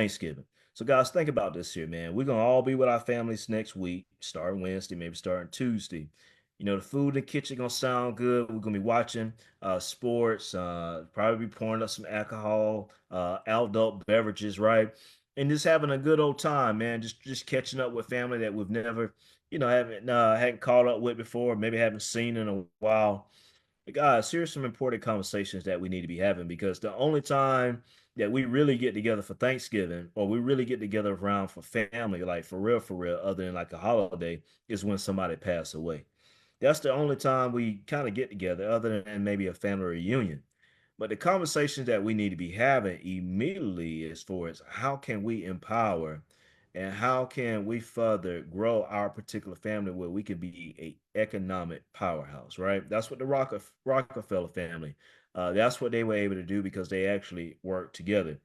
Thanksgiving. So, guys, think about this here, man. We're gonna all be with our families next week, starting Wednesday, maybe starting Tuesday. The food in the kitchen gonna sound good. We're gonna be watching sports, probably be pouring up some alcohol, adult beverages, right? And just having a good old time, man. Just catching up with family that we've never, hadn't caught up with before, maybe haven't seen in a while. Hey, guys, here's some important conversations that we need to be having because the only time that we really get together for Thanksgiving or we really get together around for family, like for real, other than like a holiday, is when somebody passed away. That's the only time we kind of get together, other than maybe a family reunion. But the conversations that we need to be having immediately is for is how can we empower and how can we further grow our particular family where we can be a economic powerhouse, right? That's what the Rockefeller family, that's what they were able to do because they actually worked together.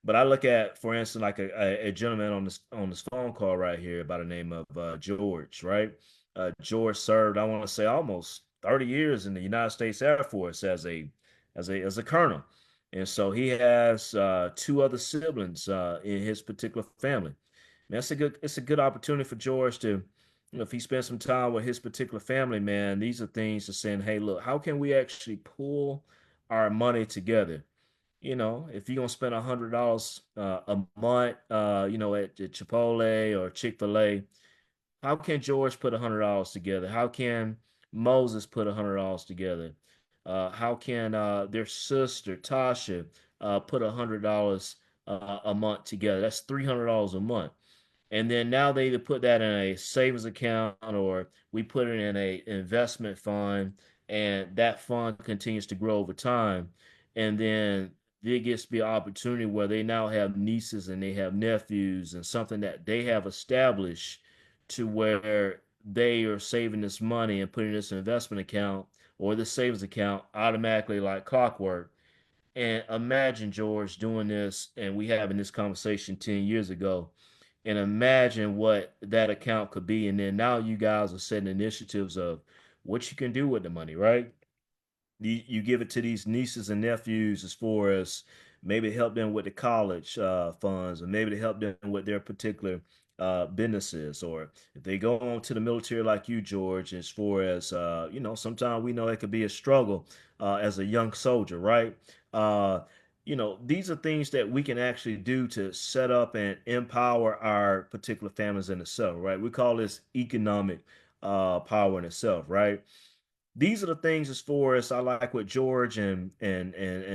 But I look at, for instance, like a gentleman on this phone call right here by the name of George, right? George served, I want to say, almost 30 years in the United States Air Force as a colonel, and so he has two other siblings in his particular family. Man, it's a good opportunity for George to, if he spends some time with his particular family, man, these are things to saying, hey, look, how can we actually pull our money together? If you're gonna spend $100 a month, at Chipotle or Chick-fil-A, how can George put $100 together? How can Moses put $100 together? How can their sister Tasha put $100 a month together? That's $300 a month. And then now they either put that in a savings account or we put it in a investment fund, and that fund continues to grow over time. And then there gets to be an opportunity where they now have nieces and they have nephews and something that they have established to where they are saving this money and putting this investment account or the savings account automatically like clockwork. And imagine George doing this and we having this conversation 10 years ago, and imagine what that account could be. And then now you guys are setting initiatives of what you can do with the money, right? You give it to these nieces and nephews as far as maybe help them with the college funds, or maybe to help them with their particular businesses, or if they go on to the military like you, George, as far as sometimes we know it could be a struggle as a young soldier, right? Uh, these are things that we can actually do to set up and empower our particular families in itself, right? We call this economic power in itself, right? These are the things as far as I like with George, and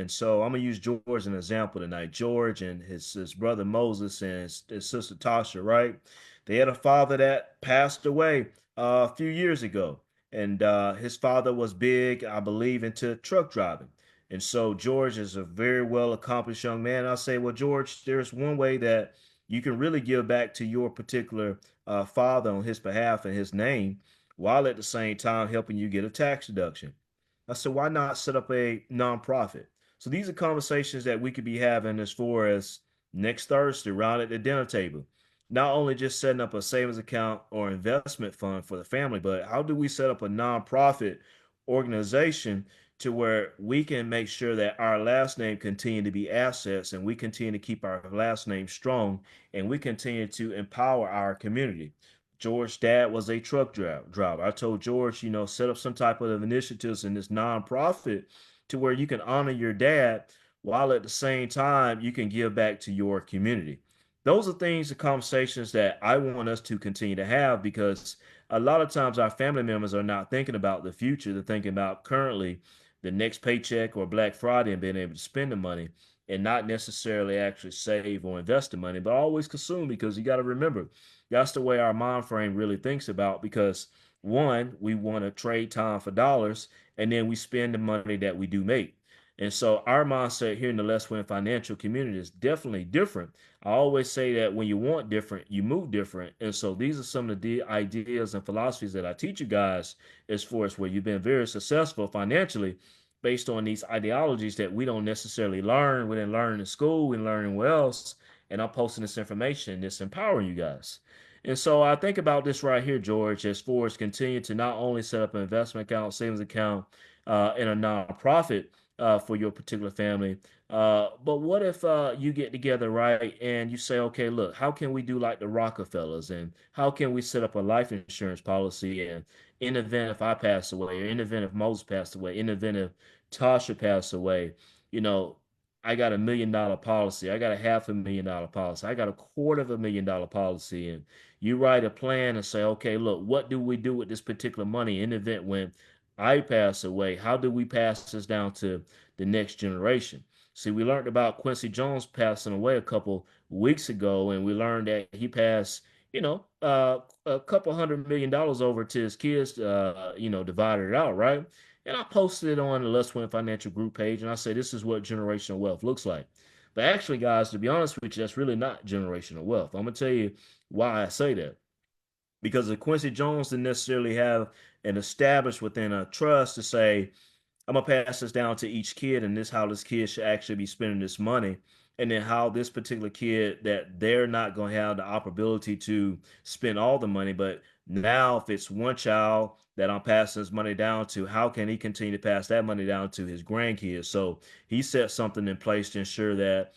so I'm gonna use George as an example tonight. George and his brother Moses and his sister Tasha, right? They had a father that passed away a few years ago, and his father was big, I believe, into truck driving. And so George is a very well accomplished young man. I'll say, well, George, there's one way that you can really give back to your particular father on his behalf and his name, while at the same time helping you get a tax deduction. I said, why not set up a nonprofit? So these are conversations that we could be having as far as next Thursday around at the dinner table. Not only just setting up a savings account or investment fund for the family, but how do we set up a nonprofit organization to where we can make sure that our last name continue to be assets and we continue to keep our last name strong and we continue to empower our community. George's dad was a truck driver. I told George, set up some type of initiatives in this nonprofit to where you can honor your dad while at the same time you can give back to your community. Those are things, the conversations that I want us to continue to have because a lot of times our family members are not thinking about the future. They're thinking about currently the next paycheck or Black Friday and being able to spend the money and not necessarily actually save or invest the money, but always consume because you got to remember that's the way our mind frame really thinks about because one, we want to trade time for dollars, and then we spend the money that we do make. And so our mindset here in the Less Win financial community is definitely different. I always say that when you want different, you move different. And so these are some of the ideas and philosophies that I teach you guys as far as where you've been very successful financially based on these ideologies that we don't necessarily learn. We didn't learn in school, we didn't learn anywhere else. And I'm posting this information that's empowering you guys. And so I think about this right here, George, as far as continue to not only set up an investment account, savings account, and a nonprofit, for your particular family. But what if you get together, right, and you say, okay, look, how can we do like the Rockefellers, and how can we set up a life insurance policy? And in the event if I pass away, or in the event if Moses passed away, in the event if Tasha passed away, you know, I got $1 million policy, I got a $500,000 policy, I got $250,000 policy, and you write a plan and say, okay, look, what do we do with this particular money in the event when I pass away? How do we pass this down to the next generation? See, we learned about Quincy Jones passing away a couple weeks ago, and we learned that he passed, a couple $100 million over to his kids, divided it out, right? And I posted it on the Let's Win Financial group page, and I say this is what generational wealth looks like. But actually, guys, to be honest with you, that's really not generational wealth. I'm gonna tell you why I say that. Because if Quincy Jones didn't necessarily have an established within a trust to say, I'm gonna pass this down to each kid, and this how this kid should actually be spending this money, and then how this particular kid that they're not gonna have the operability to spend all the money, but now if it's one child that I'm passing this money down to, how can he continue to pass that money down to his grandkids? So he set something in place to ensure that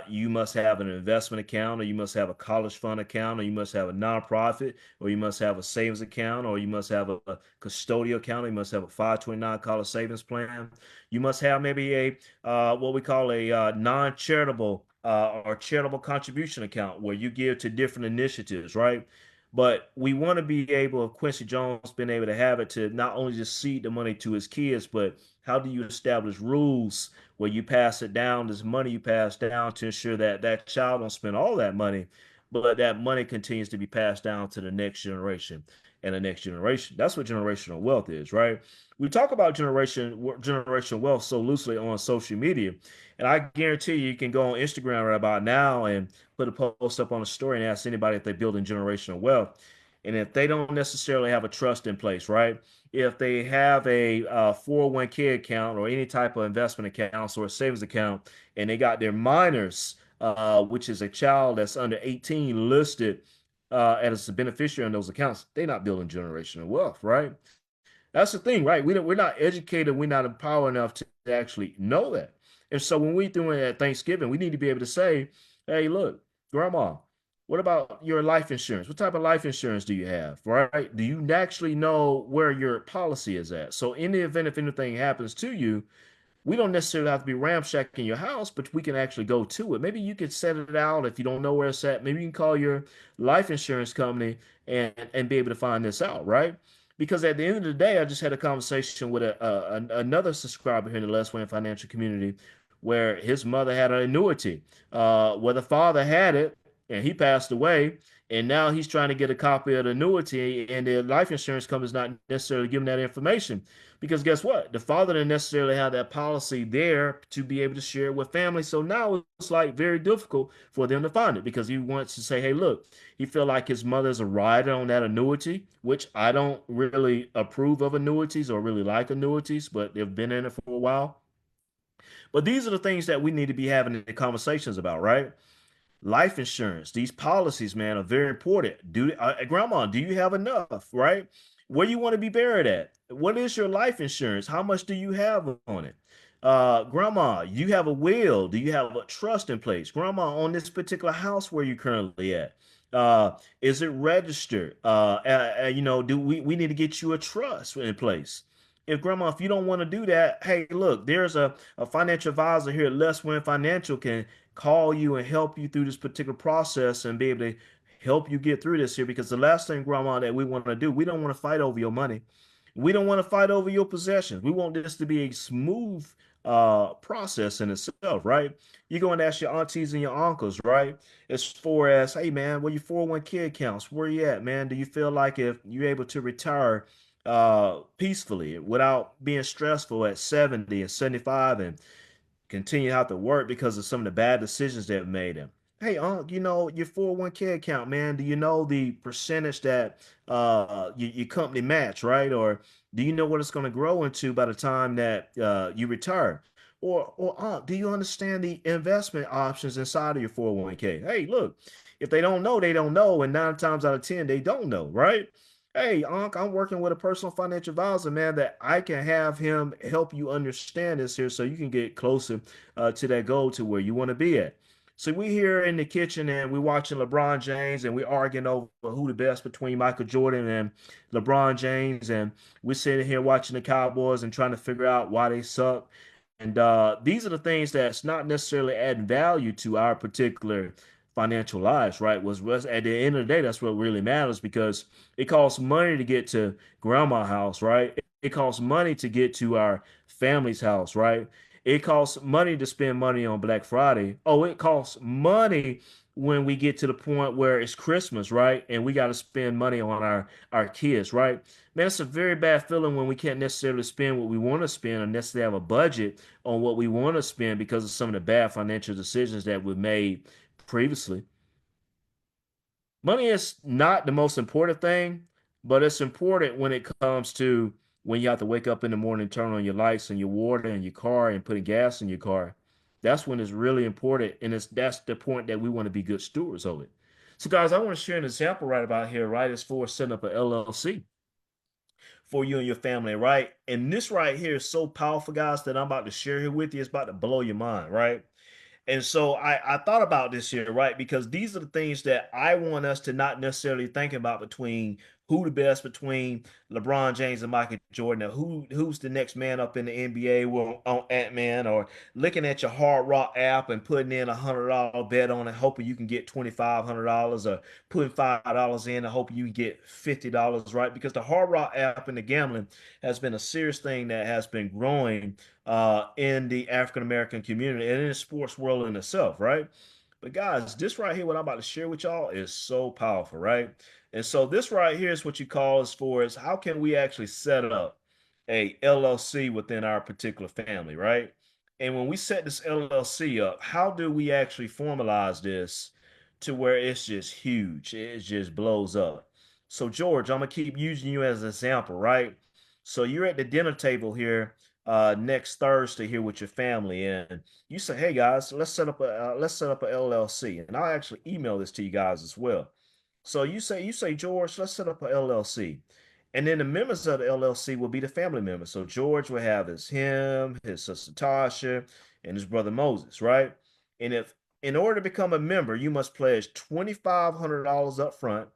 you must have an investment account, or you must have a college fund account, or you must have a nonprofit, or you must have a savings account, or you must have a custodial account, or you must have a 529 college savings plan. You must have maybe a what we call a non-charitable or charitable contribution account where you give to different initiatives, right? But we want to be able, if Quincy Jones been able to have it, to not only just seed the money to his kids, but how do you establish rules where you pass it down, this money you pass down to ensure that that child don't spend all that money, but that money continues to be passed down to the next generation and the next generation. That's what generational wealth is, right? We talk about generational wealth so loosely on social media, and I guarantee you can go on Instagram right about now and put a post up on a story and ask anybody if they're building generational wealth. And if they don't necessarily have a trust in place, right? If they have a 401k account or any type of investment accounts or a savings account, and they got their minors, which is a child that's under 18, listed as a beneficiary on those accounts, they're not building generational wealth, right? That's the thing, right? We're not educated, we're not empowered enough to actually know that. And so when we doing it at Thanksgiving, we need to be able to say, hey, look, grandma, what about your life insurance? What type of life insurance do you have? Right? Do you actually know where your policy is at? So in the event if anything happens to you, we don't necessarily have to be ramshacking your house, but we can actually go to it. Maybe you could set it out if you don't know where it's at. Maybe you can call your life insurance company and be able to find this out, right? Because at the end of the day, I just had a conversation with another subscriber here in the Let's Win Financial community where his mother had an annuity, where the father had it and he passed away. And now he's trying to get a copy of the annuity, and the life insurance company is not necessarily giving that information. Because guess what? The father didn't necessarily have that policy there to be able to share it with family. So now it's like very difficult for them to find it because he wants to say, hey, look, he feel like his mother's a rider on that annuity, which I don't really approve of annuities or really like annuities, but they've been in it for a while. But these are the things that we need to be having the conversations about, right? Life insurance, these policies, man, are very important. Grandma, do you have enough, right? Where you want to be buried at? What is your life insurance? How much do you have on it? Grandma, you have a will? Do you have a trust in place? Grandma, on this particular house where you currently at? Is it registered? Do we need to get you a trust in place? If grandma, if you don't want to do that, hey, look, there's a financial advisor here at Let's Win Financial can call you and help you through this particular process and be able to help you get through this here. Because the last thing, grandma, that we want to do, we don't want to fight over your money. We don't want to fight over your possessions. We want this to be a smooth process in itself, right? You're going to ask your aunties and your uncles, right? As far as, hey, man, where your 401k accounts? Where you at, man? Do you feel like if you're able to retire peacefully without being stressful at 70 and 75 and continue to have to work because of some of the bad decisions they've made him. Hey, Unc, your 401k account, man, do you know the percentage that your company match, right? Or do you know what it's going to grow into by the time that you retire? Or Unc, do you understand the investment options inside of your 401k? Hey, look, if they don't know, they don't know. And nine times out of 10, they don't know, right? Hey, Unc, I'm working with a personal financial advisor, man, that I can have him help you understand this here so you can get closer to that goal to where you want to be at. So we here in the kitchen and we watching LeBron James and we arguing over who the best between Michael Jordan and LeBron James. And we're sitting here watching the Cowboys and trying to figure out why they suck. And these are the things that's not necessarily adding value to our particular financial lives, right? Was at the end of the day, that's what really matters because it costs money to get to grandma's house, right? It costs money to get to our family's house, right? It costs money to spend money on Black Friday. Oh, it costs money when we get to the point where it's Christmas, right? And we got to spend money on our kids, right? Man, it's a very bad feeling when we can't necessarily spend what we want to spend or necessarily have a budget on what we want to spend because of some of the bad financial decisions that we've made previously. Money is not the most important thing, but it's important when it comes to when you have to wake up in the morning, turn on your lights and your water and your car and putting gas in your car. That's when it's really important, and that's the point that we want to be good stewards of it. So, guys, I want to share an example right about here, right? It's for setting up an LLC for you and your family, right? And this right here is so powerful, guys, that I'm about to share here with you. It's about to blow your mind, right? And so I thought about this here, right? Because these are the things that I want us to not necessarily think about between who the best between LeBron James and Michael Jordan, or who's the next man up in the NBA on Ant-Man, or looking at your Hard Rock app and putting in $100 bet on it, hoping you can get $2,500, or putting $5 in and hoping you can get $50, right? Because the Hard Rock app and the gambling has been a serious thing that has been growing in the African American community and in the sports world in itself, right? But guys, this right here, what I'm about to share with y'all is so powerful, right? And so this right here is what you call as far as how can we actually set up a LLC within our particular family, right? And when we set this LLC up, how do we actually formalize this to where it's just huge? It just blows up. So George, I'm gonna keep using you as an example, right? So you're at the dinner table here next Thursday here with your family, and you say, "Hey guys, let's set up a LLC," and I'll actually email this to you guys as well. So you say George, let's set up a LLC, and then the members of the LLC will be the family members. So George will have his sister Tasha, and his brother Moses, right? And if in order to become a member, you must pledge $2,500 up front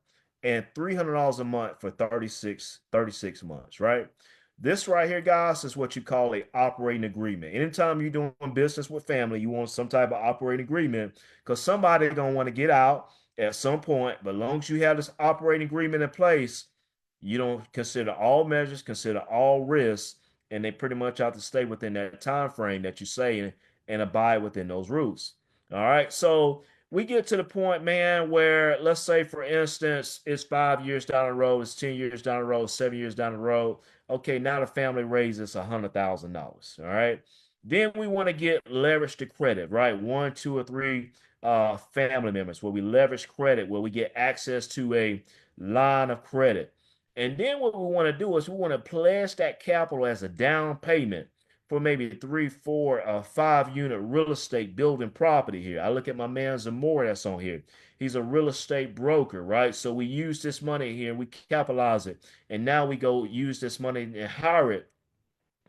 and $300 a month for 36 months, right? This right here, guys, is what you call a operating agreement. Anytime you're doing business with family, you want some type of operating agreement because somebody gonna want to get out at some point. But as long as you have this operating agreement in place, you don't consider all measures, consider all risks, and they pretty much have to stay within that time frame that you say and abide within those rules. All right. So we get to the point, man, where let's say, for instance, it's 5 years down the road, it's 10 years down the road, 7 years down the road. Okay, now the family raises $100,000. All right. Then we want to get leverage to credit, right? One, two, or three family members where we leverage credit, where we get access to a line of credit. And then what we want to do is we want to pledge that capital as a down payment for maybe three, four, 5 unit real estate building property here. I look at my man Zamora that's on here. He's a real estate broker, right? So we use this money here and we capitalize it. And now we go use this money and hire it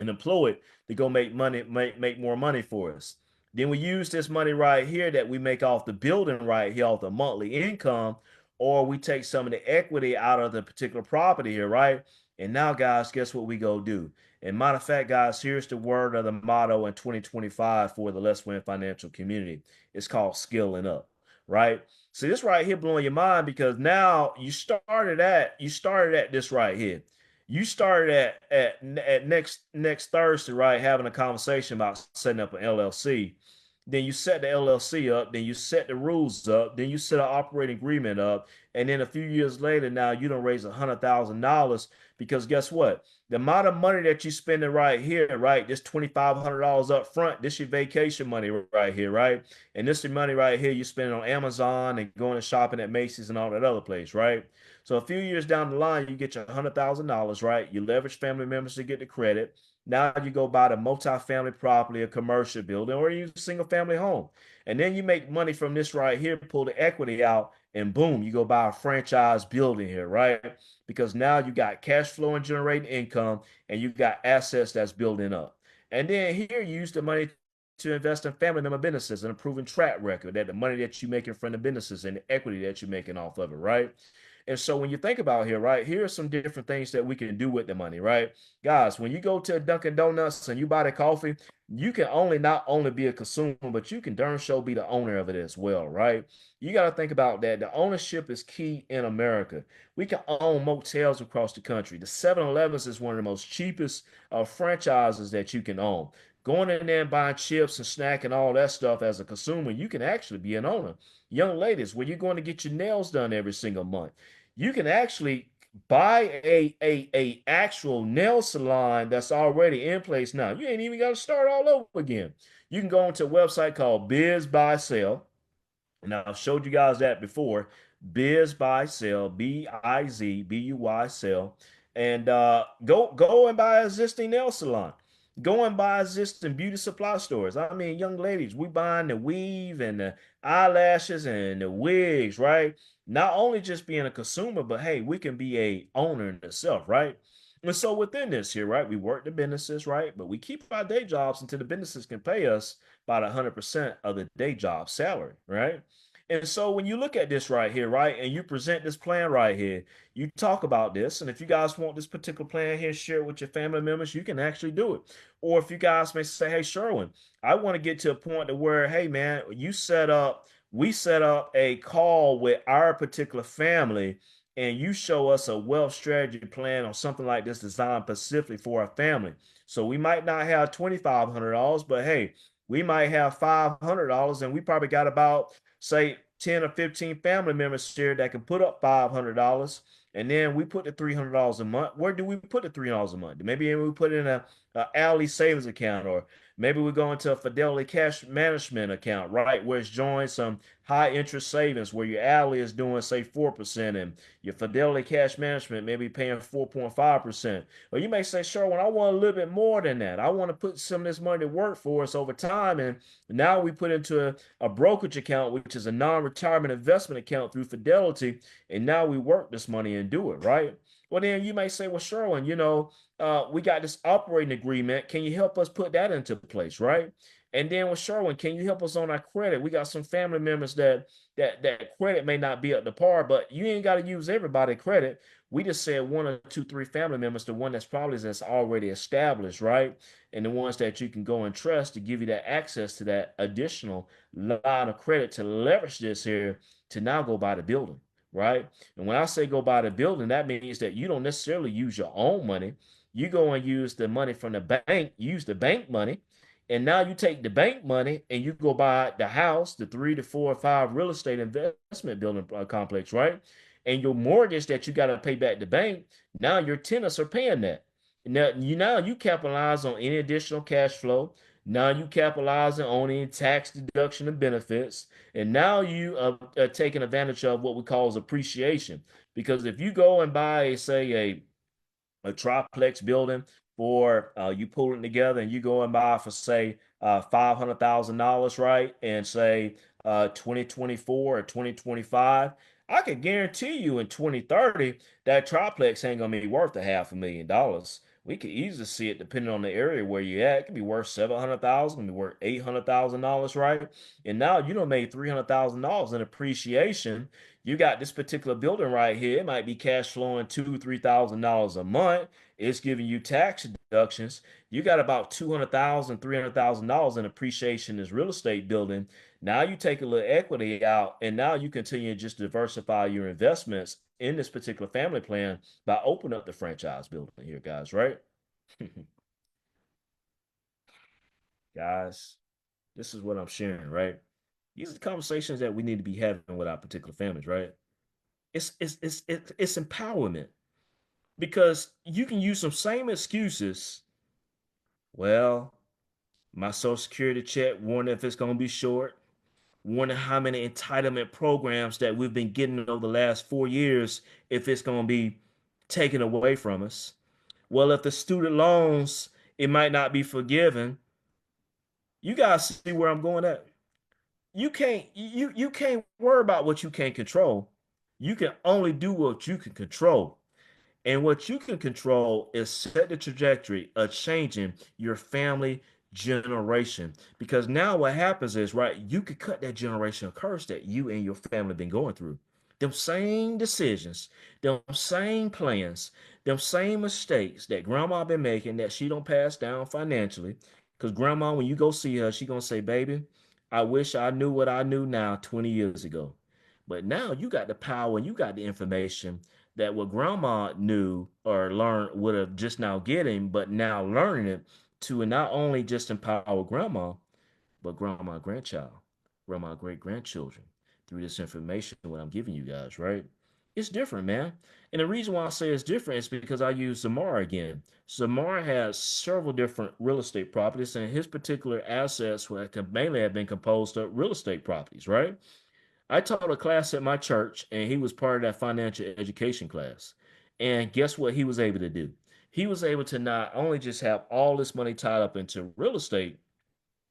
and employ it to go make money, make more money for us. Then we use this money right here that we make off the building right here, off the monthly income, or we take some of the equity out of the particular property here, right? And now, guys, guess what we go do? And matter of fact, guys, here's the word of the motto in 2025 for the Let's Win financial community. It's called skilling up, right? So this right here blowing your mind because now you started at this right here. You started at next Thursday, right? Having a conversation about setting up an LLC. Then you set the LLC up, then you set the rules up, then you set an operating agreement up, and then a few years later, now you don't raise $100,000 because guess what? The amount of money that you spending right here, right? This $2,500 up front, this your vacation money right here, right? And this your money right here you spending on Amazon and going and shopping at Macy's and all that other place, right? So a few years down the line, you get your $100,000, right? You leverage family members to get the credit. Now you go buy the multi-family property, a commercial building, or you single family home. And then you make money from this right here, pull the equity out, and boom, you go buy a franchise building here, right? Because now you got cash flow and generating income, and you got assets that's building up. And then here you use the money to invest in family member businesses and a proven track record that the money that you make in front of businesses and the equity that you're making off of it, right? And so when you think about here, right, here are some different things that we can do with the money, right? Guys, when you go to a Dunkin' Donuts and you buy the coffee, you can only not only be a consumer, but you can darn sure be the owner of it as well, right? You got to think about that. The ownership is key in America. We can own motels across the country. The 7-Elevens is one of the most cheapest franchises that you can own. Going in there and buying chips and snacking all that stuff as a consumer, you can actually be an owner. Young ladies, where you're going to get your nails done every single month, you can actually buy a actual nail salon that's already in place now. You ain't even got to start all over again. You can go onto a website called Biz Buy Sell, and I've showed you guys that before. Biz Buy Sell, Bizbuy Sell, and go and buy an existing nail salon. Go and buy existing beauty supply stores. I mean, young ladies, we buying the weave and the eyelashes and the wigs, right? Not only just being a consumer, but hey, we can be a owner in itself, right? And so within this here, right, we work the businesses, right? But we keep our day jobs until the businesses can pay us about 100% of the day job salary, right? And so when you look at this right here, right, and you present this plan right here, you talk about this. And if you guys want this particular plan here shared with your family members, you can actually do it. Or if you guys may say, hey, Sherwin, I want to get to a point to where, hey, man, we set up a call with our particular family and you show us a wealth strategy plan or something like this designed specifically for our family. So we might not have $2,500, but hey, we might have $500 and we probably got about say 10 or 15 family members here that can put up $500, and then we put the $300 a month. Where do we put the $300 a month? Maybe we put in a Alley savings account, or maybe we go into a Fidelity cash management account, right? Where it's joined some high interest savings where your Alley is doing say 4% and your Fidelity cash management maybe paying 4.5%. Or you may say, sure, when I want a little bit more than that, I want to put some of this money to work for us over time. And now we put into a brokerage account, which is a non-retirement investment account through Fidelity. And now we work this money and do it, right? Well, then you may say, well, Sherwin, we got this operating agreement. Can you help us put that into place, right? And then with Sherwin, can you help us on our credit? We got some family members that credit may not be up to par, but you ain't got to use everybody credit. We just said one or two, three family members, the one that's already established, right? And the ones that you can go and trust to give you that access to that additional line of credit to leverage this here to now go buy the building, right? And when I say go buy the building, that means that you don't necessarily use your own money. You go and use the money from the bank, use the bank money, and now you take the bank money and you go buy the house, the 3 to 4 or 5 real estate investment building complex, right? And your mortgage that you got to pay back the bank, now your tenants are paying that. Now you capitalize on any additional cash flow. Now you capitalizing on any tax deduction and benefits, and now you are taking advantage of what we call as appreciation. Because if you go and buy, say, a triplex building for you pull it together and you go and buy for say $500,000, right? And say 2024 or 2025, I could guarantee you in 2030 that triplex ain't gonna be worth a $500,000. We could easily see it depending on the area where you're at. It could be worth 700,000, it could be worth $800,000, right? And now you don't made $300,000 in appreciation. You got this particular building right here. It might be cash flowing $2,000, $3,000 a month. It's giving you tax deductions. You got about $200,000, $300,000 in appreciation in this real estate building. Now you take a little equity out, and now you continue to just diversify your investments in this particular family plan by opening up the franchise building here, guys, right? Guys, this is what I'm sharing, right? These are the conversations that we need to be having with our particular families, right? It's empowerment because you can use some same excuses. Well, my social security check, wondering if it's going to be short, wondering how many entitlement programs that we've been getting over the last 4 years, if it's going to be taken away from us. Well, if the student loans, it might not be forgiven. You guys see where I'm going at? you can't worry about what you can't control. You can only do what you can control. And what you can control is set the trajectory of changing your family generation. Because now what happens is, right, you could cut that generational curse that you and your family been going through. Them same decisions, them same plans, them same mistakes that grandma been making that she don't pass down financially. Because grandma, when you go see her, she gonna say, baby, I wish I knew what I knew now 20 years ago. But now you got the power and you got the information that what grandma knew or learned would have just now getting, but now learning it to not only just empower grandma, but grandma grandchild, grandma great grandchildren through this information what I'm giving you guys, right? It's different, man. And the reason why I say it's different is because I use Zamar again. Zamar has several different real estate properties, and his particular assets mainly have been composed of real estate properties, right? I taught a class at my church, and he was part of that financial education class. And guess what he was able to do? He was able to not only just have all this money tied up into real estate,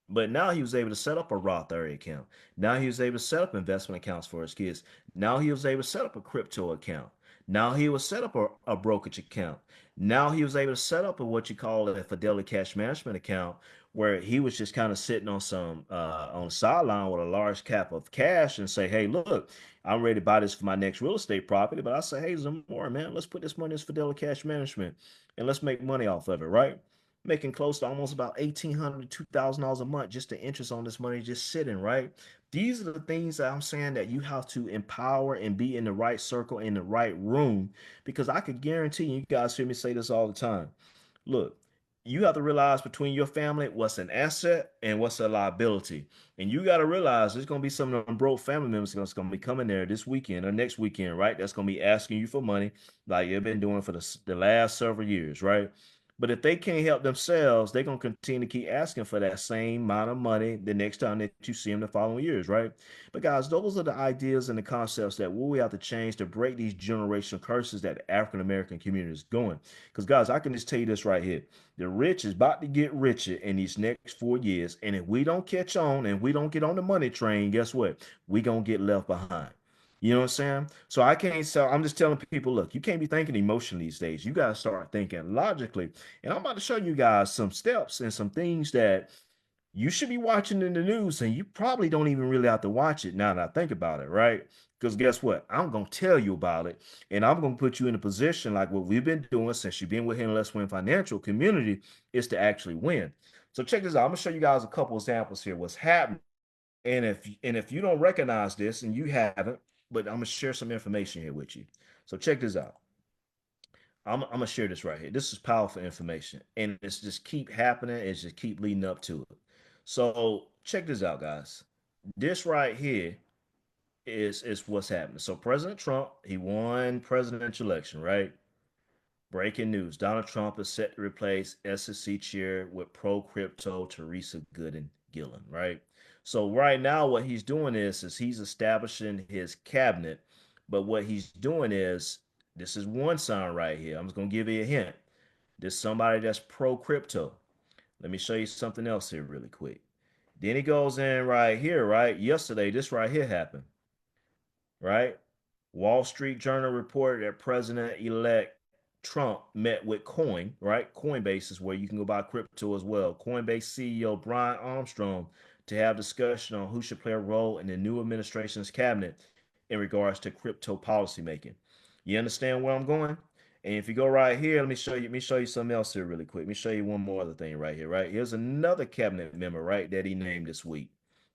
but now he was able to set up a Roth IRA account. Now he was able to set up investment accounts for his kids. Now he was able to set up a crypto account. Now he was set up a brokerage account. Now he was able to set up a what you call a Fidelity Cash Management account, where he was just kind of sitting on some on the sideline with a large cap of cash and say, "Hey, look, I'm ready to buy this for my next real estate property." But I say, "Hey, Zamora, man, let's put this money in Fidelity Cash Management and let's make money off of it, right?" Making close to almost about $1,800 to $2,000 a month just the interest on this money just sitting, right? These are the things that I'm saying that you have to empower and be in the right circle, in the right room, because I could guarantee you guys hear me say this all the time. Look, you have to realize between your family what's an asset and what's a liability. And you got to realize there's going to be some of them broke family members that's going to be coming there this weekend or next weekend, right? That's going to be asking you for money like you've been doing for the last several years, right? But if they can't help themselves, they're going to continue to keep asking for that same amount of money the next time that you see them the following years, right? But guys, those are the ideas and the concepts that we have to change to break these generational curses that the African American community is going. Because guys, I can just tell you this right here. The rich is about to get richer in these next 4 years. And if we don't catch on and we don't get on the money train, guess what? We gonna get left behind. You know what I'm saying? So I can't so I'm just telling people, look, you can't be thinking emotionally these days. You gotta start thinking logically. And I'm about to show you guys some steps and some things that you should be watching in the news, and you probably don't even really have to watch it now that I think about it, right? Because guess what? I'm gonna tell you about it, and I'm gonna put you in a position like what we've been doing since you've been within Let's Win Financial community is to actually win. So check this out. I'm gonna show you guys a couple examples here. What's happening? And if you don't recognize this, and you haven't, but I'm gonna share some information here with you. So check this out. I'm gonna share this right here. This is powerful information, and it's just keep happening. It's just keep leading up to it. So check this out, guys. This right here is what's happening. So President Trump, he won presidential election, right? Breaking news: Donald Trump is set to replace SEC chair with pro crypto Teresa Gooden Gillen, right? So right now, what he's doing is he's establishing his cabinet, but what he's doing is this is one sign right here. I'm just gonna give you a hint. There's somebody that's pro crypto. Let me show you something else here really quick. Then he goes in right here, right? Yesterday, this right here happened, right? Wall Street Journal reported that President-elect Trump met with right? Coinbase is where you can go buy crypto as well. Coinbase CEO Brian Armstrong to have discussion on who should play a role in the new administration's cabinet in regards to crypto policymaking. You understand where I'm going? And if you go right here, let me show you something else here really quick. Let me show you one more other thing right here, right? Here's another cabinet member, right, that he named this week.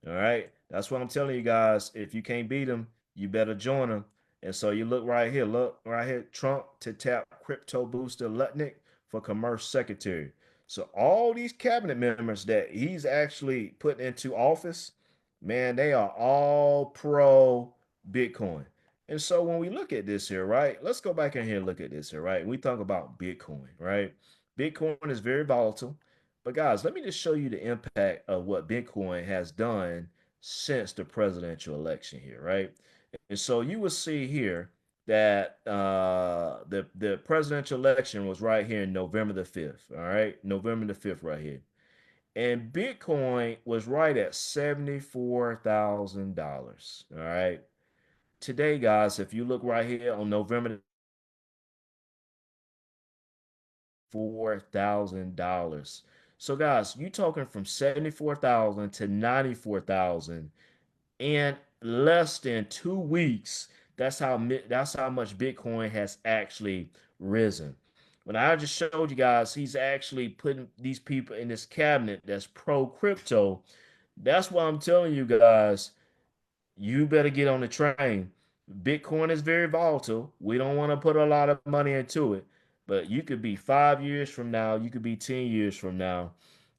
All right. That's what I'm telling you guys. If you can't beat him, you better join him. And so you look right here, Trump to tap crypto booster Lutnick for commerce secretary. So all these cabinet members that he's actually put into office, man, they are all pro Bitcoin. And so when we look at this here, right, let's go back in here and look at this here, right? We talk about Bitcoin, right? Bitcoin is very volatile. But guys, let me just show you the impact of what Bitcoin has done since the presidential election here, right? And so you will see here that the presidential election was right here in November the 5th, all right? November the 5th right here. And Bitcoin was right at $74,000. All right. Today, guys, if you look right here on November, $4,000. So, guys, you talking from 74,000 to 94,000 in less than 2 weeks. That's how much Bitcoin has actually risen. When I just showed you guys, he's actually putting these people in this cabinet that's pro crypto. That's why I'm telling you guys, you better get on the train. Bitcoin is very volatile. We don't want to put a lot of money into it, but you could be 5 years from now, you could be 10 years from now,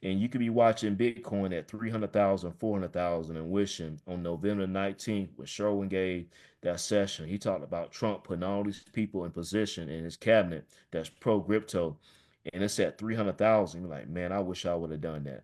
and you could be watching Bitcoin at 300,000, 400,000, and wishing on November 19th when Sherwin gave that session. He talked about Trump putting all these people in position in his cabinet that's pro crypto, and it's at 300,000. You're like, man, I wish I would have done that.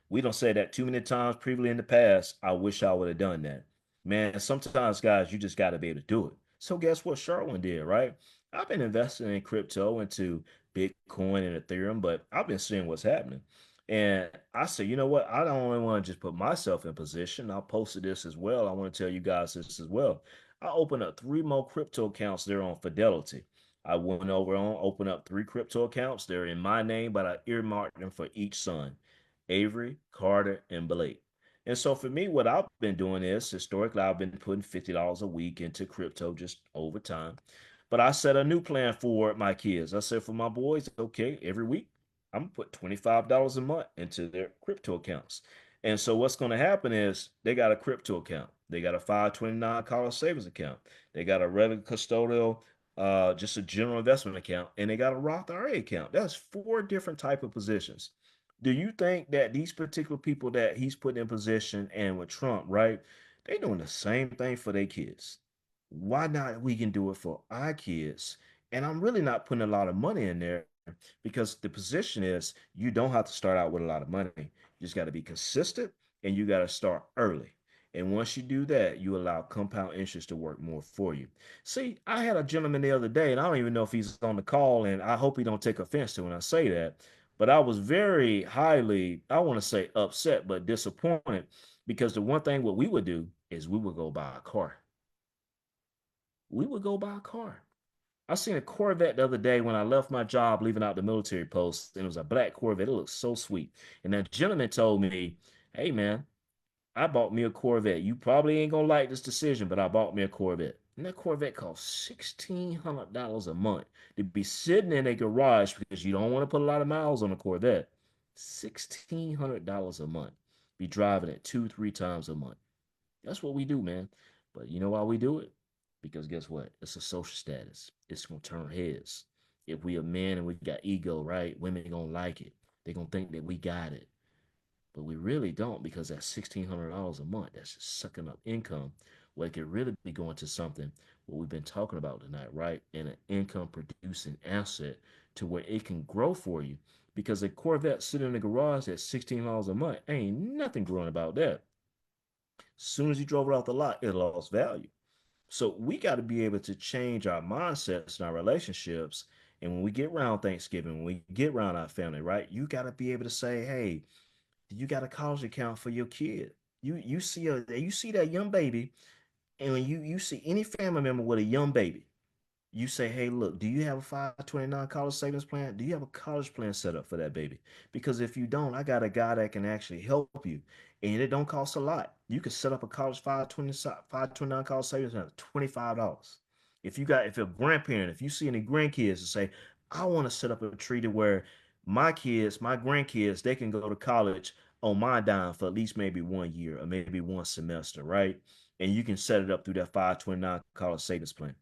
We don't say that too many times previously in the past. I wish I would have done that. Man, sometimes, guys, you just got to be able to do it. So, guess what Sherwin did, right? I've been investing in crypto, into Bitcoin and Ethereum, but I've been seeing what's happening. And I say, you know what? I don't only want to just put myself in position. I posted this as well. I want to tell you guys this as well. I opened up three more crypto accounts there on Fidelity. I went over on open up three crypto accounts. They're in my name, but I earmarked them for each son. Avery, Carter, and Blake. And so for me, what I've been doing is historically, I've been putting $50 a week into crypto just over time. But I set a new plan for my kids. I said for my boys, okay, every week, I'm gonna put $25 a month into their crypto accounts. And so what's going to happen is they got a crypto account, they got a 529 college savings account, they got a regular custodial, just a general investment account, and they got a Roth IRA account. That's four different type of positions. Do you think that these particular people that he's put in position and with Trump, right? They doing the same thing for their kids. Why not we can do it for our kids? And I'm really not putting a lot of money in there because the position is you don't have to start out with a lot of money. You just got to be consistent and you got to start early. And once you do that, you allow compound interest to work more for you. See, I had a gentleman the other day, and I don't even know if he's on the call, and I hope he don't take offense to when I say that. But I was very highly, I want to say upset, but disappointed because the one thing what we would do is we would go buy a car. We would go buy a car. I seen a Corvette the other day when I left my job leaving out the military post, and it was a black Corvette. It looked so sweet. And that gentleman told me, hey man, I bought me a Corvette. You probably ain't gonna like this decision, but I bought me a Corvette. And that Corvette cost $1,600 a month to be sitting in a garage because you don't want to put a lot of miles on a Corvette. $1,600 a month. Be driving it two, three times a month. That's what we do, man. But you know why we do it? Because guess what? It's a social status. It's gonna turn heads. If we a man and we got ego, right? Women gonna like it. They gonna think that we got it. But we really don't because that's $1,600 a month. That's just sucking up income. Well, it could really be going to something what we've been talking about tonight, right? And an income producing asset to where it can grow for you. Because a Corvette sitting in the garage at $16 a month, ain't nothing growing about that. As soon as you drove it off the lot, it lost value. So we got to be able to change our mindsets and our relationships. And when we get around Thanksgiving, when we get around our family, right? You got to be able to say, hey, you got a college account for your kid. You see that young baby, and when you see any family member with a young baby, you say, hey, look, do you have a 529 college savings plan? Do you have a college plan set up for that baby? Because if you don't, I got a guy that can actually help you. And it don't cost a lot. You can set up a college 529 college savings plan at $25. If you're a grandparent, if you see any grandkids and say, I want to set up a treaty where my kids, my grandkids, they can go to college on my dime for at least maybe 1 year or maybe one semester, right? And you can set it up through that 529 college savings plan.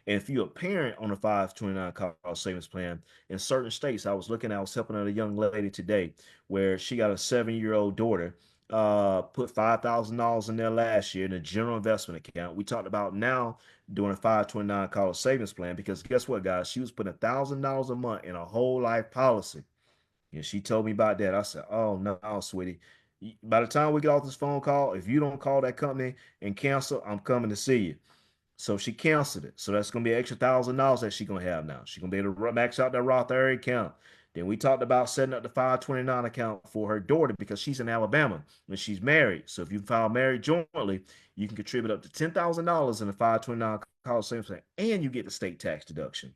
And if you're a parent on a 529 college savings plan in certain states, I was helping out a young lady today where she got a 7-year-old daughter, put $5,000 in there last year in a general investment account. We talked about now doing a 529 college savings plan because guess what, guys? She was putting $1,000 a month in a whole life policy. And she told me about that. I said, oh, no, sweetie. By the time we get off this phone call, if you don't call that company and cancel, I'm coming to see you. So she canceled it. So that's gonna be an extra $1,000 that she's gonna have now. She's gonna be able to max out that Roth IRA account. Then we talked about setting up the 529 account for her daughter because she's in Alabama and she's married. So if you file married jointly, you can contribute up to $10,000 in the 529 college savings plan, and you get the state tax deduction.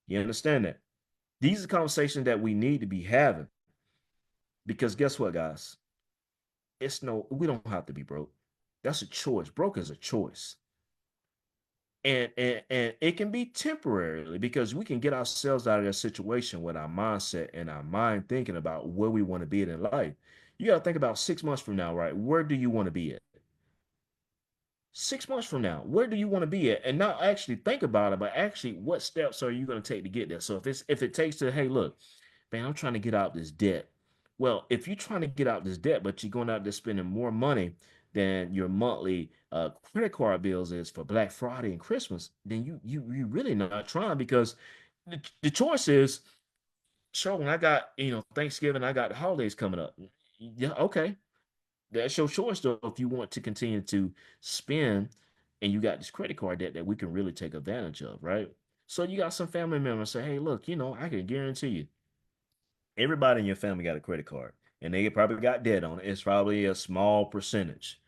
You understand that? These are conversations that we need to be having because guess what, guys? We don't have to be broke. That's a choice. Broke is a choice. And it can be temporarily because we can get ourselves out of that situation with our mindset and our mind thinking about where we want to be in life. You got to think about 6 months from now, right? Where do you want to be at? 6 months from now, where do you want to be at? And not actually think about it, but actually what steps are you going to take to get there? So if it takes to, hey, look, man, I'm trying to get out this debt. Well, if you're trying to get out this debt, but you're going out there spending more money than your monthly credit card bills is for Black Friday and Christmas, then you really not trying because the choice is, sure, when I got, Thanksgiving, I got the holidays coming up. Yeah, okay. That's your choice though. If you want to continue to spend and you got this credit card debt that we can really take advantage of, right? So you got some family members say, hey, look, I can guarantee you everybody in your family got a credit card and they probably got debt on it. It's probably a small percentage.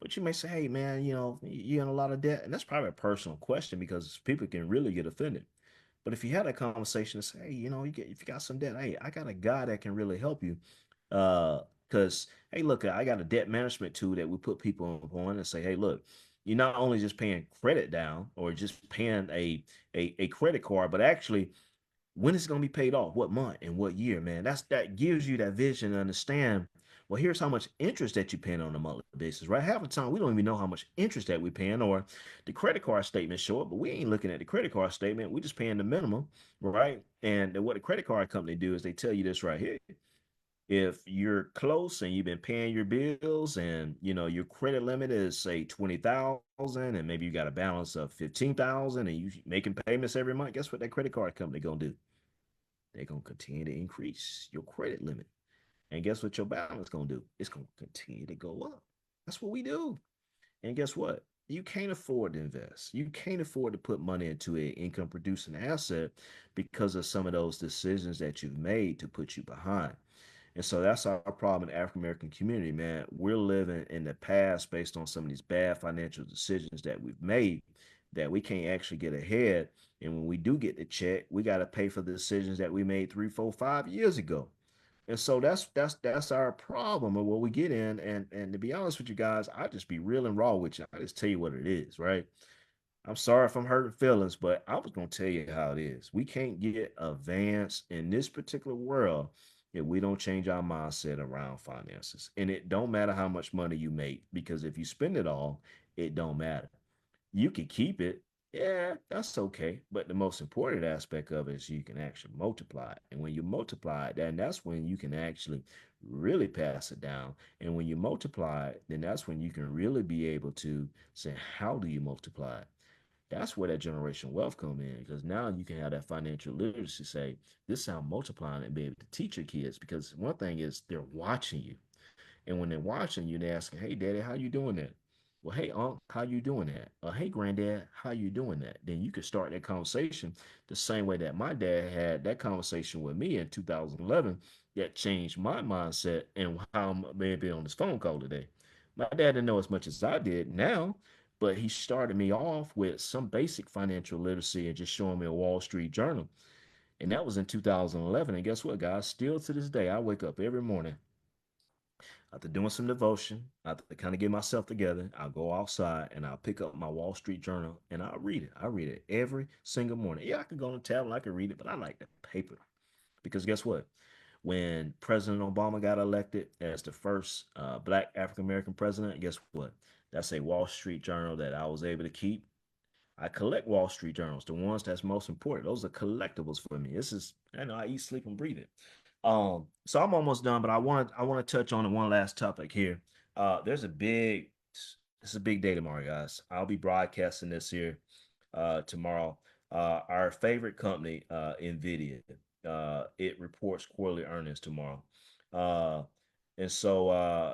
But you may say, hey, man, you're in a lot of debt. And that's probably a personal question because people can really get offended. But if you had a conversation and say, hey, if you got some debt, hey, I got a guy that can really help you. Because, hey, look, I got a debt management tool that we put people on and say, hey, look, you're not only just paying credit down or just paying a credit card, but actually when it's going to be paid off, what month and what year, man. That gives you that vision to understand. Well, here's how much interest that you're paying on a monthly basis, right? Half the time we don't even know how much interest that we're paying, or the credit card statement show up, but we ain't looking at the credit card statement. We just paying the minimum, right? And what the credit card company do is they tell you this right here. If you're close and you've been paying your bills and your credit limit is say 20,000 and maybe you got a balance of 15,000 and you making payments every month, guess what that credit card company gonna do? They're going to continue to increase your credit limit. And guess what your balance going to do? It's going to continue to go up. That's what we do. And guess what? You can't afford to invest. You can't afford to put money into an income producing asset because of some of those decisions that you've made to put you behind. And so that's our problem in the African American community, man. We're living in the past based on some of these bad financial decisions that we've made that we can't actually get ahead. And when we do get the check, we got to pay for the decisions that we made 3, 4, 5 years ago. And so that's our problem of what we get in. And to be honest with you guys, I just be real and raw with you. I just tell you what it is, right? I'm sorry if I'm hurting feelings, but I was going to tell you how it is. We can't get advanced in this particular world if we don't change our mindset around finances. And it don't matter how much money you make, because if you spend it all, it don't matter. You can keep it. Yeah, that's okay. But the most important aspect of it is you can actually multiply it. And when you multiply it, then that's when you can actually really pass it down. And when you multiply it, then that's when you can really be able to say, how do you multiply it? That's where that generational wealth come in, because now you can have that financial literacy. Say, this is how I'm multiplying it, and be able to teach your kids. Because one thing is they're watching you, and when they're watching you, they're asking, "Hey, Daddy, how you doing that?" Well, hey, Unc, how you doing that? Hey, Granddad, how you doing that? Then you could start that conversation the same way that my dad had that conversation with me in 2011. That changed my mindset and how I'm maybe on this phone call today. My dad didn't know as much as I did now, but he started me off with some basic financial literacy and just showing me a Wall Street journal. And that was in 2011. And guess what, guys? Still to this day, I wake up every morning after doing some devotion, after kind of get myself together. I'll go outside and I'll pick up my Wall Street journal and I'll read it. I read it every single morning. Yeah, I can go on the tablet, I can read it, but I like the paper. Because guess what? When President Obama got elected as the first Black African American president, guess what? That's a Wall Street journal that I was able to keep. I collect Wall Street journals, the ones that's most important. Those are collectibles for me. This is, I eat, sleep, and breathe it. So I'm almost done, but I want to touch on one last topic here. There's a big, it's a big day tomorrow, guys. I'll be broadcasting this here tomorrow. Our favorite company, Nvidia, it reports quarterly earnings tomorrow. Uh, and so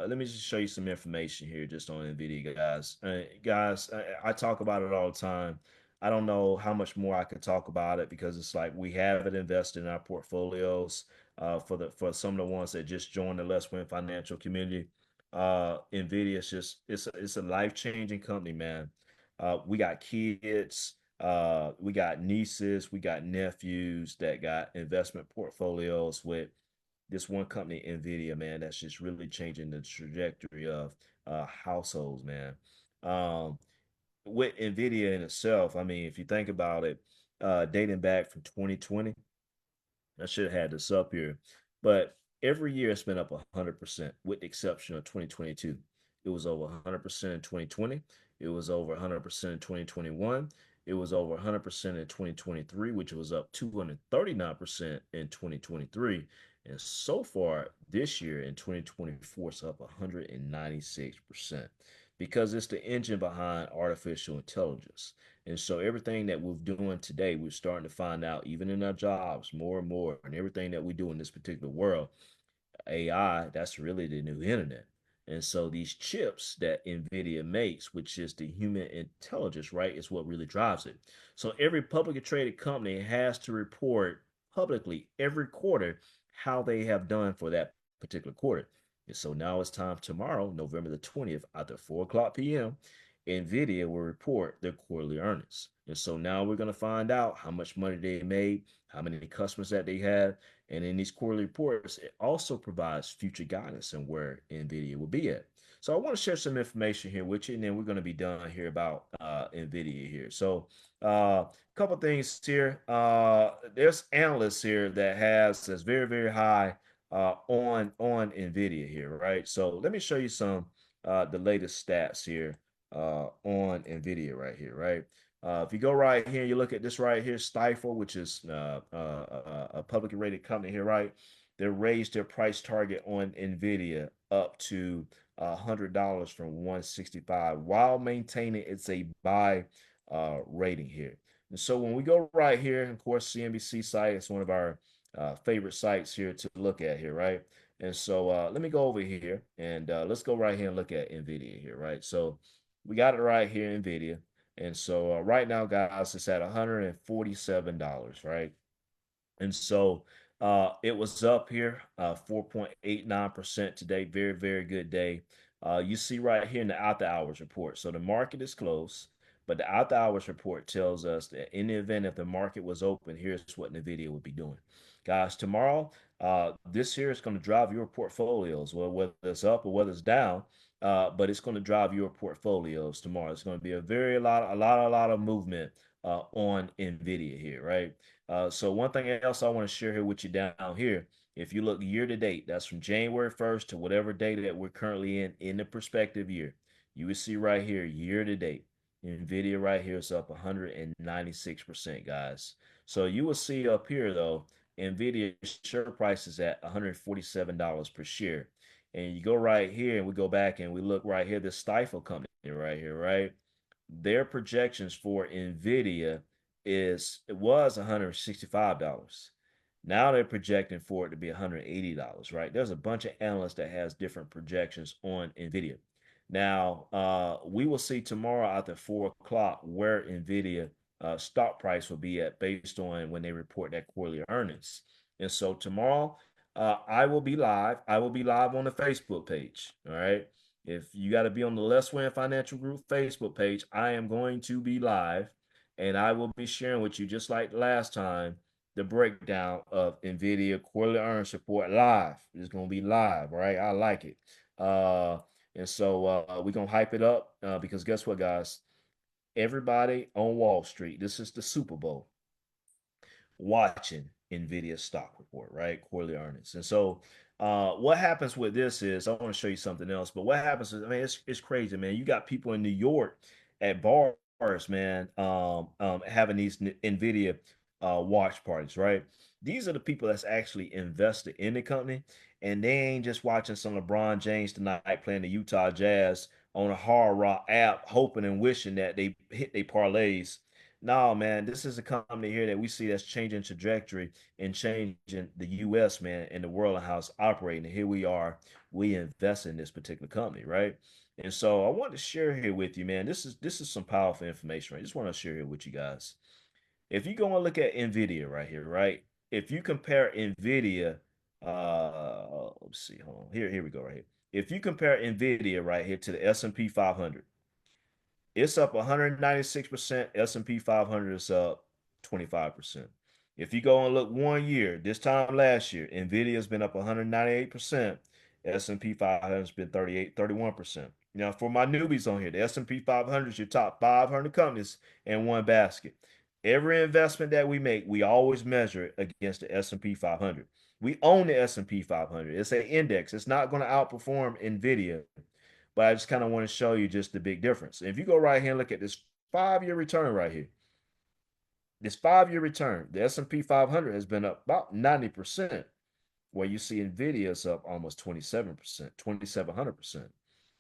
let me just show you some information here just on Nvidia, guys. Guys, I talk about it all the time. I don't know how much more I could talk about it because it's like we have it invested in our portfolios for some of the ones that just joined the Let's Win financial community. Nvidia is just it's a life-changing company, man. We got kids, we got nieces, we got nephews that got investment portfolios with this one company, Nvidia, man, that's just really changing the trajectory of households, man. Um, with Nvidia in itself, I mean, if you think about it, dating back from 2020, I should have had this up here, but every year it's been up 100%, with the exception of 2022. It was over 100% in 2020. It was over 100% in 2021. It was over 100% in 2023, which was up 239% in 2023. And so far this year in 2024, it's up 196% because it's the engine behind artificial intelligence. And so everything that we're doing today, we're starting to find out, even in our jobs, more and more, and everything that we do in this particular world, AI, that's really the new internet. And so these chips that NVIDIA makes, which is the human intelligence, right, is what really drives it. So every publicly traded company has to report publicly every quarter how they have done for that particular quarter. And so now it's time tomorrow, November the 20th, after 4 o'clock p.m., NVIDIA will report their quarterly earnings. And so now we're going to find out how much money they made, how many customers that they had, and in these quarterly reports, it also provides future guidance on where NVIDIA will be at. So I want to share some information here with you, and then we're going to be done here about NVIDIA here. So a couple things here. There's analysts here that has that's very, very high on NVIDIA here, right? So let me show you some the latest stats here on NVIDIA right here, right? If you go right here, you look at this right here, Stifle, which is a publicly rated company here, right? They raised their price target on Nvidia up to $100 from 165 while maintaining it's a buy rating here. And so when we go right here, of course, CNBC site is one of our favorite sites here to look at here, right? And so let me go over here and let's go right here and look at Nvidia here, right? So we got it right here, Nvidia. And so right now, guys, it's at $147, right? And so it was up here 4.89% today. Very, very good day. You see right here in the after hours report. So the market is closed, but the after hours report tells us that in the event if the market was open, here's what NVIDIA would be doing. Guys, tomorrow, this here is going to drive your portfolios, well, whether it's up or whether it's down. But it's going to drive your portfolios tomorrow. It's going to be a lot of movement on Nvidia here, right? So one thing else I want to share here with you down here, if you look year to date, that's from January 1st to whatever date that we're currently in the prospective year, you will see right here, year to date, Nvidia right here is up 196%, guys. So you will see up here though, Nvidia share price is at $147 per share. And you go right here and we go back and we look right here, the Stifle company right here, right? Their projections for Nvidia it was $165. Now they're projecting for it to be $180, right? There's a bunch of analysts that has different projections on Nvidia. Now, we will see tomorrow after 4 o'clock where Nvidia stock price will be at based on when they report that quarterly earnings. And so tomorrow, I will be live. I will be live on the Facebook page. All right. If you got to be on the Let's Win Financial Group Facebook page, I am going to be live and I will be sharing with you, just like last time, the breakdown of NVIDIA quarterly earnings report live. It's going to be live, right? I like it. And so we're going to hype it up because guess what, guys? Everybody on Wall Street, this is the Super Bowl, watching Nvidia stock report, right? Quarterly earnings. And so what happens with this is I want to show you something else, but what happens is, I mean, it's crazy, man. You got people in New York at bars, man, having these Nvidia watch parties, right? These are the people that's actually invested in the company, and they ain't just watching some LeBron James tonight playing the Utah Jazz on a Hard Rock app, hoping and wishing that they hit their parlays. No, man, this is a company here that we see that's changing trajectory and changing the U.S., man, and the world and how it's operating. And here we are, we invest in this particular company, right? And so I want to share here with you, man. This is some powerful information, right? I just want to share here with you guys. If you go and look at Nvidia right here, right? If you compare Nvidia, let's see, hold on. Here we go right here. If you compare Nvidia right here to the S&P 500, it's up 196%. S&P 500 is up 25%. If you go and look 1 year, this time last year, Nvidia has been up 198%. S&P 500 has been 31%. Now, for my newbies on here, the S&P 500 is your top 500 companies in one basket. Every investment that we make, we always measure it against the S&P 500. We own the S&P 500. It's an index. It's not going to outperform Nvidia, but I just kind of want to show you just the big difference. If you go right here and look at this 5-year return right here, this 5-year return, the S&P 500 has been up about 90%, where you see Nvidia is up almost 27%, 2,700%.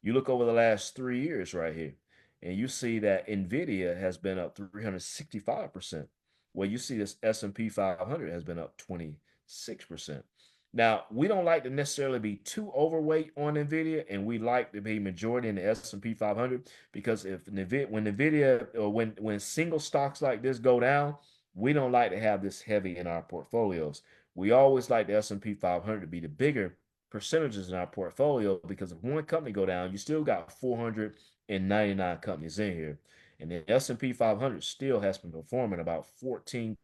You look over the last 3 years right here, and you see that Nvidia has been up 365%, where you see this S&P 500 has been up 26%. Now, we don't like to necessarily be too overweight on Nvidia, and we like to be majority in the S&P 500, because if when Nvidia or when single stocks like this go down, we don't like to have this heavy in our portfolios. We always like the S&P 500 to be the bigger percentages in our portfolio, because if one company go down, you still got 499 companies in here. And the S&P 500 still has been performing about 14%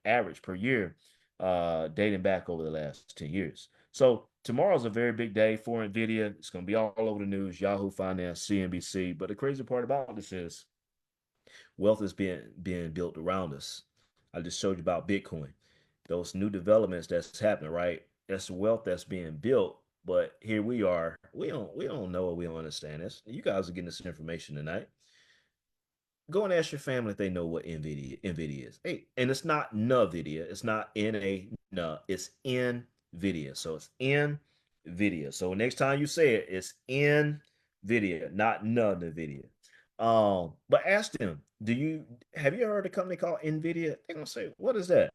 average per year, dating back over the last 10 years. So tomorrow's a very big day for Nvidia. It's going to be all over the news, Yahoo Finance, CNBC. But the crazy part about this is wealth is being built around us. I just showed you about Bitcoin, those new developments that's happening, right? That's wealth that's being built. But here we are. We don't know it. We don't understand this. You guys are getting this information tonight. Go and ask your family if they know what NVIDIA is. Hey, and it's not NVIDIA. It's not N-A, no, it's NVIDIA. So it's NVIDIA. So next time you say it, it's NVIDIA, not NVIDIA. But ask them, have you heard a company called NVIDIA? They're gonna say, what is that?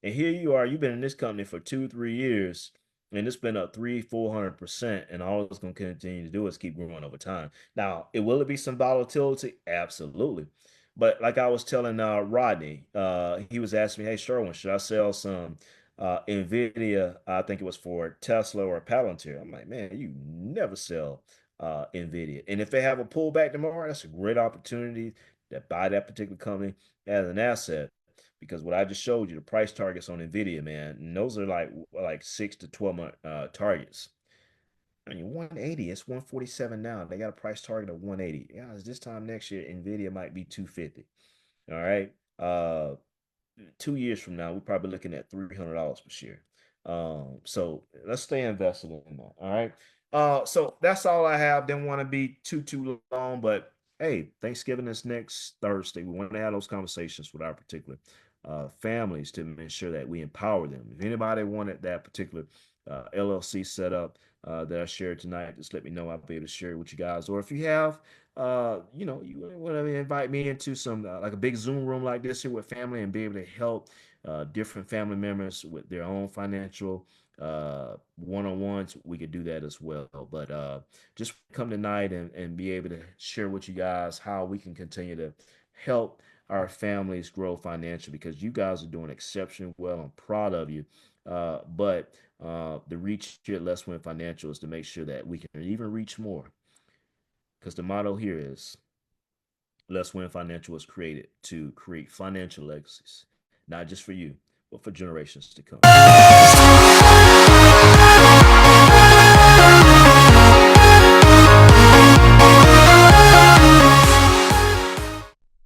And here you are, you've been in this company for 2, 3 years, and it's been up 400%, and all it's going to continue to do is keep growing over time. Now, will it be some volatility? Absolutely. But like I was telling Rodney, he was asking me, hey, Sherwin, should I sell some NVIDIA? I think it was for Tesla or Palantir. I'm like, man, you never sell NVIDIA. And if they have a pullback tomorrow, that's a great opportunity to buy that particular company as an asset, because what I just showed you, the price targets on Nvidia, man, and those are like 6 to 12 month targets. I mean, 180, it's 147 now. They got a price target of 180. Yeah, this time next year, Nvidia might be 250. All right. 2 years from now, we're probably looking at $300 per share. So let's stay invested in that. All right. So that's all I have. Didn't want to be too long, but hey, Thanksgiving is next Thursday. We want to have those conversations with our particular families to make sure that we empower them. If anybody wanted that particular LLC set up that I shared tonight, just let me know. I'll be able to share it with you guys. Or if you have, you want to invite me into some like a big Zoom room like this here with family, and be able to help different family members with their own financial one-on-ones, we could do that as well. But just come tonight and be able to share with you guys how we can continue to help our families grow financially, because you guys are doing exceptionally well. I'm proud of you. But the reach here at Let's Win Financial is to make sure that we can even reach more, because the motto here is Let's Win Financial was created to create financial legacies, not just for you, but for generations to come.